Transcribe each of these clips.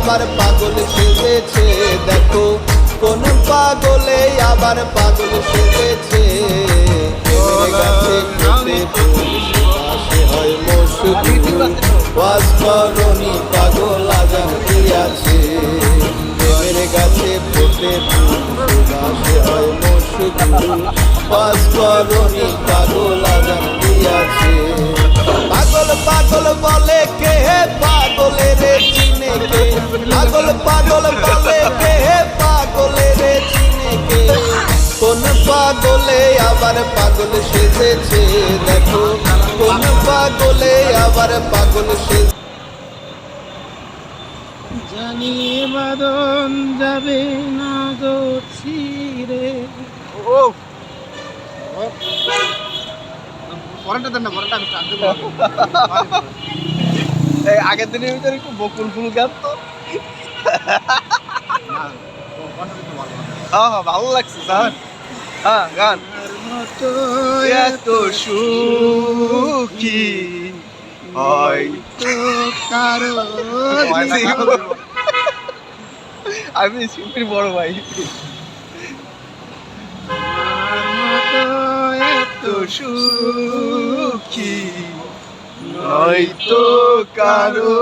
আবার পাগল সেজেছে, দেখো কোন পাগলে আবার পাগল সেজেছে। প্রেমের গাছে ফুটে ফুল সুবাসে হয় মশগুল, ওয়াজ করনি পাগল আজান দিয়াছে। প্রেমের গাছে ফুটে ফুল সুবাসে হয় মশগুল, ওয়াজ করনি পাগল আজান দিয়াছে। পাগল পাগল বলে কে পাগলের চিনে কে, পাগল পাগল বলে কে পাগলের চিনে কে। কোন পাগলে আবার পাগল সেজেছে, দেখো কোন পাগলে আবার পাগল সেজেছে। জানি বাদন যাবে না গো ছিড়ে। ও পরেরটা দেন না, পরেরটা আমি টানতে পারবো। এই আগের দিনের ভিতরে একটু বকুল ফুল গান তো হ্যাঁ হ্যাঁ ভালো লাগছে স্যার। হ্যাঁ গান মতো এত সুখী হয়তো কারো আমি শিল্পীর বড় ভাই। মতো এত সুখী হয়তো কারো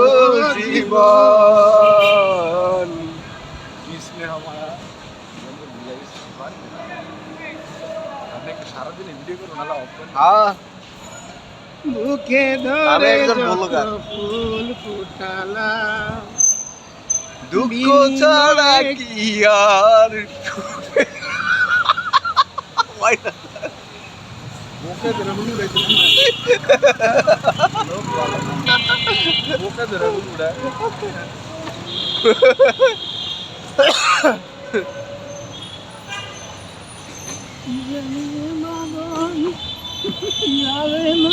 জীবন। বুকে আমি ধরে একজন ব্লগার। যত ফুল ফুটালাম, দুঃখ ছাড়া কি আর বুকে ধরে হুলু রেখে বুকে ধরে হুলু রেখে জানি বাদন যাবে না।